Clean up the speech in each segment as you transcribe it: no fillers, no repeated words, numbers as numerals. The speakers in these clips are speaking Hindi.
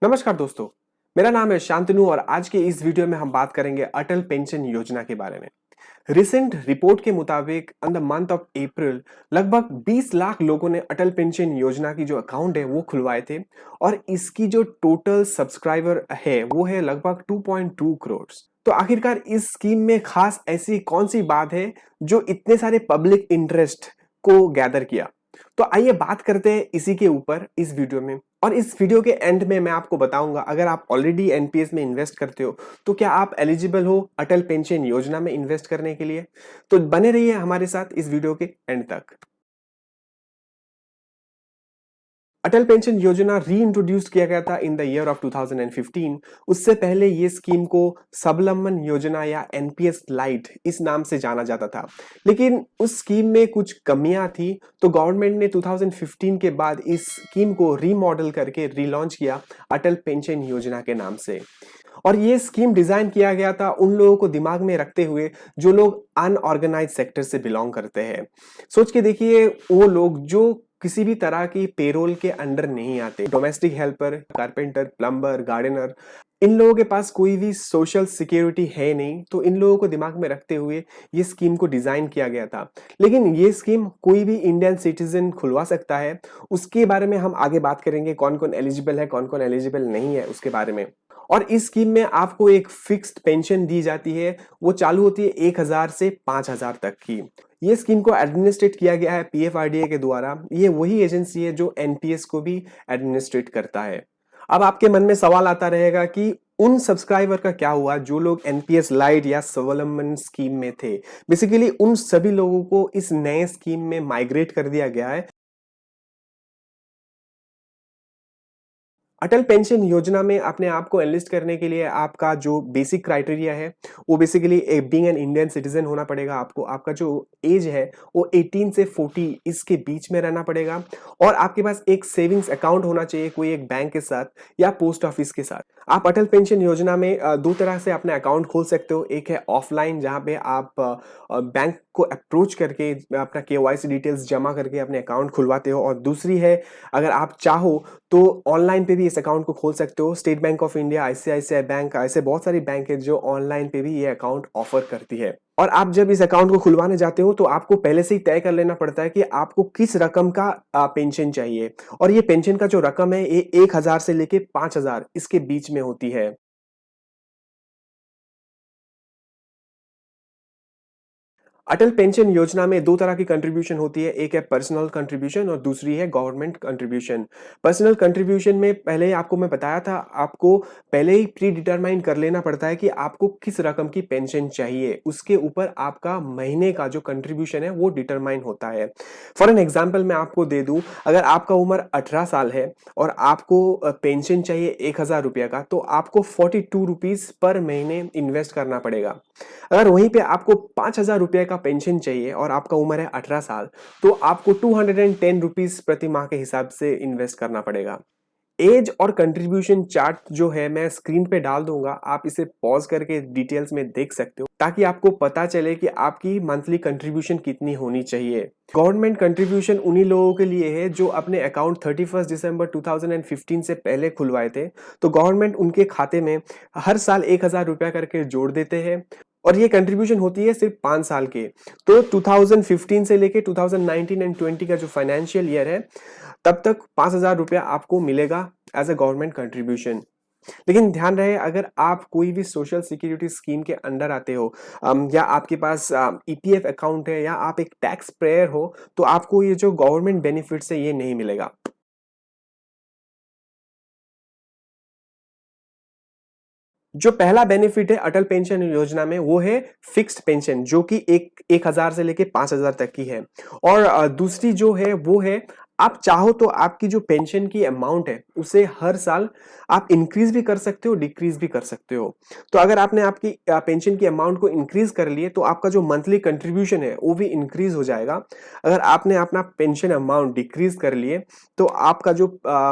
नमस्कार दोस्तों, मेरा नाम है शांतनु और आज के इस वीडियो में हम बात करेंगे अटल पेंशन योजना के बारे में। रिसेंट रिपोर्ट के मुताबिक in the month of April लगभग 20 लाख लोगों ने अटल पेंशन योजना की जो अकाउंट है वो खुलवाए थे और इसकी जो टोटल सब्सक्राइबर है वो है लगभग 2.2 करोड़। तो आखिरकार इस स्कीम में खास ऐसी कौन सी बात है जो इतने सारे पब्लिक इंटरेस्ट को गैदर किया। तो आइए बात करते हैं इसी के ऊपर इस वीडियो में। और इस वीडियो के एंड में मैं आपको बताऊंगा अगर आप ऑलरेडी एनपीएस में इन्वेस्ट करते हो तो क्या आप एलिजिबल हो अटल पेंशन योजना में इन्वेस्ट करने के लिए। तो बने रहिए हमारे साथ इस वीडियो के एंड तक। अटल पेंशन योजना री इंट्रोड्यूस किया गया था इन द ईयर ऑफ 2015। उससे पहले ये स्कीम को सबलम्बन योजना या एनपीएस लाइट इस नाम से जाना जाता था, लेकिन उस स्कीम में कुछ कमियां थी तो गवर्नमेंट ने 2015 के बाद इस स्कीम को रीमॉडल करके रीलॉन्च किया अटल पेंशन योजना के नाम से। और ये स्कीम डिजाइन किया गया था उन लोगों को दिमाग में रखते हुए जो लोग अनऑर्गेनाइज सेक्टर से बिलोंग करते हैं। सोच के देखिए, वो लोग जो किसी भी तरह की पेरोल के अंडर नहीं आते, domestic helper, carpenter, plumber, gardener, इन लोगों के पास कोई भी सोशल सिक्योरिटी है नहीं, तो इन लोगों को दिमाग में रखते हुए ये स्कीम को डिजाइन किया गया था। लेकिन ये स्कीम कोई भी इंडियन सिटीजन खुलवा सकता है। उसके बारे में हम आगे बात करेंगे, कौन कौन एलिजिबल है, कौन कौन एलिजिबल नहीं है उसके बारे में। और इस स्कीम में आपको एक फिक्स्ड पेंशन दी जाती है, वो चालू होती है 1000 से 5000 तक की। ये स्कीम को एडमिनिस्ट्रेट किया गया है पीएफआरडीए के द्वारा। ये वही एजेंसी है जो एनपीएस को भी एडमिनिस्ट्रेट करता है। अब आपके मन में सवाल आता रहेगा कि उन सब्सक्राइबर का क्या हुआ जो लोग एनपीएस लाइट या स्वावलंबन स्कीम में थे। बेसिकली उन सभी लोगों को इस नए स्कीम में माइग्रेट कर दिया गया है। अटल पेंशन योजना में अपने आप को एनलिस्ट करने के लिए आपका जो बेसिक क्राइटेरिया है वो basically being an Indian citizen होना पड़ेगा। आपको आपका जो एज है वो 18 से 40 इसके बीच में रहना पड़ेगा और आपके पास एक सेविंग्स अकाउंट होना चाहिए, कोई एक बैंक के साथ या पोस्ट ऑफिस के साथ। आप अटल पेंशन योजना में दो तरह से अपने अकाउंट खोल सकते हो। एक है ऑफलाइन, जहाँ पे आप बैंक को अप्रोच करके अपना केवाईसी डिटेल्स जमा करके अपने अकाउंट खुलवाते हो, और दूसरी है अगर आप चाहो तो ऑनलाइन पे भी इस अकाउंट को खोल सकते हो। State bank of India, ICICI bank, ऐसे बहुत सारी बैंक है जो ऑनलाइन पे भी ये अकाउंट ऑफर करती है। और आप जब इस अकाउंट को खुलवाने जाते हो तो आपको पहले से ही तय कर लेना पड़ता है कि आपको किस रकम का पेंशन चाहिए। और ये पेंशन का जो रकम है ये 1000 से लेके 5000 इसके बीच में होती है। अटल पेंशन योजना में दो तरह की कंट्रीब्यूशन होती है, एक है पर्सनल कंट्रीब्यूशन और दूसरी है गवर्नमेंट कंट्रीब्यूशन। पर्सनल कंट्रीब्यूशन में पहले आपको मैं बताया था, आपको पहले ही प्री डिटरमाइन कर लेना पड़ता है कि आपको किस रकम की पेंशन चाहिए, उसके ऊपर आपका महीने का जो कंट्रीब्यूशन है वो डिटरमाइन होता है। फॉर एन एग्जाम्पल मैं आपको दे दूं, अगर आपका उम्र 18 साल है और आपको पेंशन चाहिए 1000 रुपये का, तो आपको 42 रुपीज पर महीने इन्वेस्ट करना पड़ेगा। अगर वहीं पे आपको 5000 रुपये का पेंशन चाहिए और आपका उम्र है 18 साल, तो आपको 210 रुपीज प्रति माह के हिसाब से इन्वेस्ट करना पड़ेगा। एज और कंट्रीब्यूशन चार्ट जो है मैं स्क्रीन पे डाल दूंगा, आप इसे पॉज करके डिटेल्स में देख सकते हो ताकि आपको पता चले कि आपकी मंथली कंट्रीब्यूशन कितनी होनी चाहिए। गवर्नमेंट कंट्रीब्यूशन उन्हीं लोगों के लिए है जो अपने अकाउंट 31 दिसंबर 2015 से पहले खुलवाए थे। तो गवर्नमेंट उनके खाते में हर साल 1000 रुपया करके जोड़ देते हैं और ये कंट्रीब्यूशन होती है सिर्फ 5 साल के। तो 2015 से लेके 2019 एंड 20 का जो फाइनेंशियल ईयर है तब तक 5000 रुपया आपको मिलेगा एज अ गवर्नमेंट कंट्रीब्यूशन। लेकिन ध्यान रहे, अगर आप कोई भी सोशल सिक्योरिटी स्कीम के अंडर आते हो या आपके पास ईपीएफ अकाउंट है या आप एक टैक्स पेयर हो, तो आपको ये जो गवर्नमेंट बेनिफिट्स है ये नहीं मिलेगा। जो पहला बेनिफिट है अटल पेंशन योजना में वो है फिक्स्ड पेंशन, जो कि 1000 से लेके 5000 तक की है। और दूसरी जो है वो है, आप चाहो तो आपकी जो पेंशन की अमाउंट है उसे हर साल आप इंक्रीज भी कर सकते हो, डिक्रीज भी कर सकते हो। तो अगर आपने आपकी पेंशन की अमाउंट को इंक्रीज कर लिए तो आपका जो मंथली कंट्रीब्यूशन है वो भी इंक्रीज हो जाएगा। अगर आपने अपना पेंशन अमाउंट डिक्रीज कर लिए तो आपका जो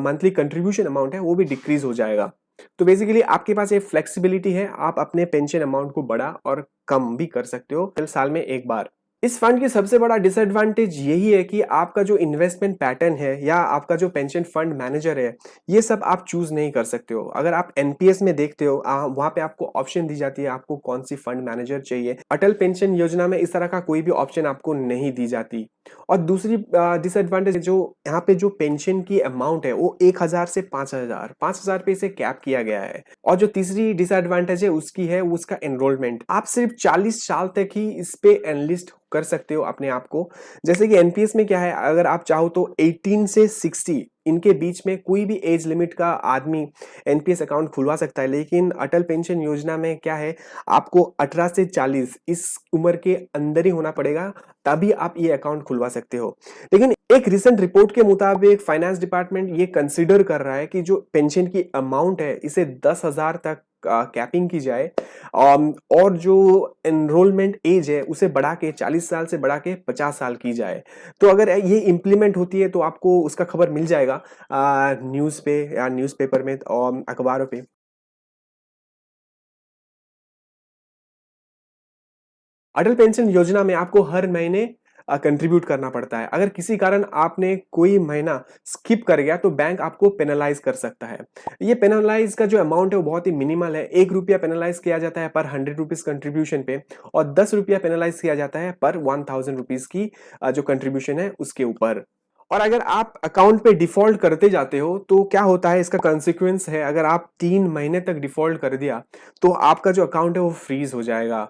मंथली कंट्रीब्यूशन अमाउंट है वो भी डिक्रीज हो जाएगा। तो बेसिकली आपके पास ये फ्लेक्सिबिलिटी है, आप अपने पेंशन अमाउंट को बढ़ा और कम भी कर सकते हो साल में एक बार। इस फंड की सबसे बड़ा डिसएडवांटेज यही है कि आपका जो इन्वेस्टमेंट पैटर्न है या आपका जो पेंशन फंड मैनेजर है, ये सब आप चूज़ नहीं कर सकते हो। अगर आप एनपीएस में देखते हो वहाँ पे आपको ऑप्शन दी जाती है, आपको कौन-सी फंड मैनेजर चाहिए। अटल पेंशन योजना में इस तरह का कोई भी ऑप्शन आपको नहीं दी जाती। और दूसरी डिसएडवांटेज जो यहाँ पे जो पेंशन की अमाउंट है, वो 1000 से 5000 5000 पे इसे कैप किया गया है। और जो तीसरी डिसएडवांटेज है उसकी है उसका एनरोलमेंट। आप सिर्फ 40 साल तक ही इस पे एनलिस्ट कर सकते हो अपने आप को। जैसे कि एनपीएस में क्या है, अगर आप चाहो तो 18 से 60 इनके बीच में कोई भी एज लिमिट का आदमी एनपीएस अकाउंट खुलवा सकता है। लेकिन अटल पेंशन योजना में क्या है, आपको 18 से 40 इस उम्र के अंदर ही होना पड़ेगा, तभी आप ये अकाउंट खुलवा सकते हो। लेकिन एक रिसेंट रिपोर्ट के मुताबिक फाइनेंस डिपार्टमेंट ये कंसीडर कर रहा है कि जो पेंशन की अमाउंट है इसे 10,000 तक कैपिंग की जाए। और जो एनरोलमेंट एज है उसे बढ़ा के 40 साल से बढ़ा के 50 साल की जाए। तो अगर ये इम्प्लीमेंट होती है तो आपको उसका खबर मिल जाएगा न्यूज़ पे या न्यूज़पेपर में और अखबारों पे। अटल पेंशन योजना में आपको हर महीने कंट्रीब्यूट करना पड़ता है। अगर किसी कारण आपने कोई महीना स्किप कर गया तो बैंक आपको पेनलाइज़ कर सकता है। ये पेनलाइज़ का जो अमाउंट है वो बहुत ही मिनिमल है। ₹1 पेनलाइज़ किया जाता है पर ₹100 कंट्रीब्यूशन पे और ₹10 पेनलाइज़ किया जाता है पर ₹1000 की जो कंट्रीब्यूशन है उसके ऊपर। और अगर आप अकाउंट पे डिफ़ॉल्ट करते जाते हो, तो क्या होता है इसका कॉन्सिक्वेंस है, अगर आप 3 महीने तक डिफ़ॉल्ट कर दिया, तो आपका जो अकाउंट है वो फ्रीज़ हो जाएगा।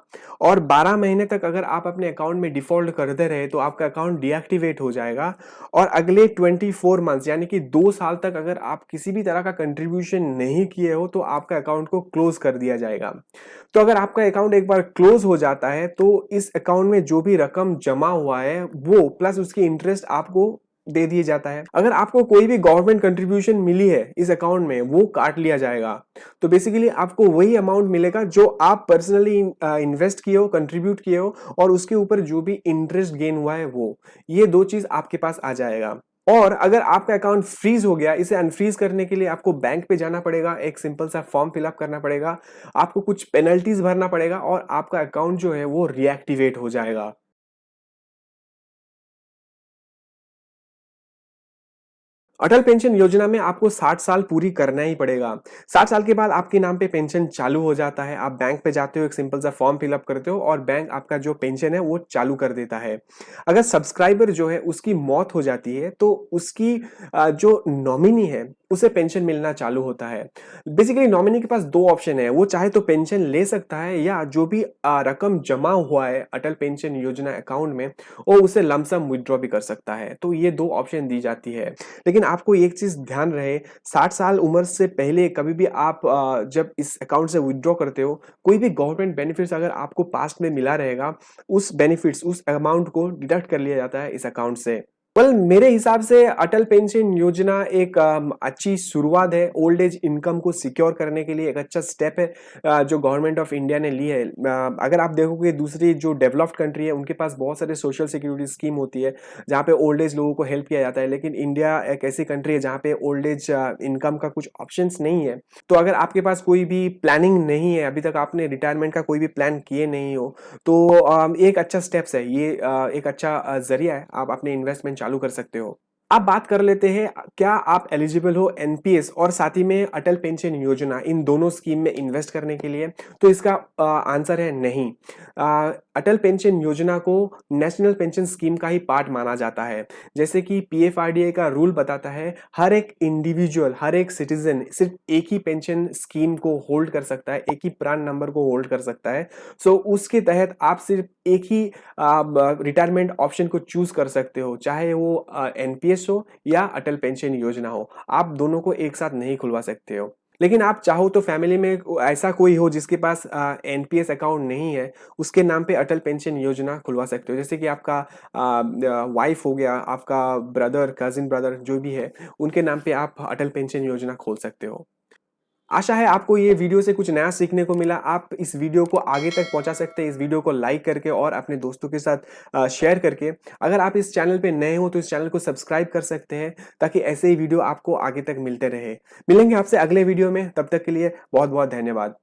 और 12 महीने तक अगर आप अपने अकाउंट में डिफ़ॉल्ट करते रहे, तो आपका अकाउंट डीएक्टिवेट हो जाएगा और अगले 24 मंथ्स यानी कि 2 साल तक अगर आप किसी भी तरह का कंट्रीब्यूशन नहीं किए हो, तो आपका अकाउंट को क्लोज़ कर दिया जाएगा। तो अगर आपका अकाउंट एक बार क्लोज़ हो जाता है, तो इस अकाउंट में जो भी रकम जमा हुआ है, वो प्लस उसकी इंटरेस्ट आपको दे दिया जाता है। अगर आपको कोई भी गवर्नमेंट कंट्रीब्यूशन मिली है इस अकाउंट में, वो काट लिया जाएगा। तो बेसिकली आपको वही अमाउंट मिलेगा जो आप पर्सनली इन्वेस्ट किए हो, कंट्रीब्यूट किए हो और उसके ऊपर जो भी इंटरेस्ट गेन हुआ है वो। ये 2 चीज़ आपके पास आ जाएगा। और अगर आपका अकाउंट फ्रीज़ हो गया, इसे अनफ्रीज़ करने के लिए आपको बैंक पे जाना पड़ेगा, एक सिंपल सा फॉर्म फिल अप करना पड़ेगा, आपको कुछ पेनल्टीज़ भरना पड़ेगा और आपका अकाउंट जो है वो रीएक्टिवेट हो जाएगा। अटल पेंशन योजना में आपको 60 साल पूरी करना ही पड़ेगा। 60 साल के बाद आपके नाम पे पेंशन चालू हो जाता है। आप बैंक पे जाते हो, एक सिंपल सा फॉर्म फिल अप करते हो और बैंक आपका जो पेंशन है वो चालू कर देता है। अगर सब्सक्राइबर जो है उसकी मौत हो जाती है तो उसकी जो नॉमिनी है उसे पेंशन मिलना चालू होता है। बेसिकली नॉमिनी के पास 2 ऑप्शन है, वो चाहे तो पेंशन ले सकता है या जो भी रकम जमा हुआ है अटल पेंशन योजना अकाउंट में, वो उसे लंप सम विथड्रॉ भी कर सकता है। तो ये 2 ऑप्शन दी जाती है। लेकिन आपको एक चीज़ ध्यान रहे, 60 साल उम्र से पहले कभी भी आप जब इस अकाउंट से विथड्रॉ करते हो, कोई भी गवर्नमेंट बेनिफिट्स अगर आपको पास्ट में मिला रहेगा, उस बेनिफिट्स, उस अमाउंट को डिडक्ट कर लिया जाता है इस अकाउंट से। वेल मेरे हिसाब से अटल पेंशन योजना एक अच्छी शुरुआत है ओल्ड एज इनकम को सिक्योर करने के लिए एक अच्छा स्टेप है जो गवर्नमेंट ऑफ इंडिया ने ली है। अगर आप देखोगे दूसरी जो डेवलप्ड कंट्री है उनके पास बहुत सारे सोशल सिक्योरिटी स्कीम होती है जहाँ पे ओल्ड एज लोगों को हेल्प किया जाता है, लेकिन इंडिया एक ऐसी कंट्री है जहाँ पे ओल्ड एज इनकम का कुछ ऑप्शंस नहीं है। तो अगर आपके पास कोई भी प्लानिंग नहीं है, अभी तक आपने रिटायरमेंट का कोई भी प्लान किए नहीं हो, तो ये एक अच्छा स्टेप्स है, ये एक अच्छा ज़रिया है, आप अपने इन्वेस्टमेंट चालू कर सकते हो। अब बात कर लेते हैं क्या आप एलिजिबल हो एनपीएस और साथ ही में अटल पेंशन योजना इन दोनों स्कीम में इन्वेस्ट करने के लिए? तो इसका आंसर है नहीं। अटल पेंशन योजना को नेशनल पेंशन स्कीम का ही पार्ट माना जाता है। जैसे कि पीएफआरडीए का रूल बताता है, हर एक इंडिविजुअल, हर एक सिटीज़न सिर्फ एक ही पेंशन स्कीम को होल्ड कर सकता है, एक ही प्रान नंबर को होल्ड कर सकता है। सो उसके तहत आप सिर्फ एक ही रिटायरमेंट ऑप्शन को चूज़ कर सकते हो, चाहे वो एनपीएस हो या अटल पेंशन योजना हो। आप दोनों को एक साथ नहीं खुलवा सकते हो। लेकिन आप चाहो तो फैमिली में ऐसा कोई हो जिसके पास एनपीएस अकाउंट नहीं है, उसके नाम पे अटल पेंशन योजना खुलवा सकते हो। जैसे कि आपका वाइफ हो गया, आपका ब्रदर, कज़िन ब्रदर जो भी है, उनके नाम पे आप अटल पेंशन योजना खोल सकते हो। आशा है आपको ये वीडियो से कुछ नया सीखने को मिला। आप इस वीडियो को आगे तक पहुँचा सकते हैं, इस वीडियो को लाइक करके और अपने दोस्तों के साथ शेयर करके। अगर आप इस चैनल पे नए हो तो इस चैनल को सब्सक्राइब कर सकते हैं ताकि ऐसे ही वीडियो आपको आगे तक मिलते रहे। मिलेंगे आपसे अगले वीडियो में, तब तक के लिए बहुत-बहुत धन्यवाद।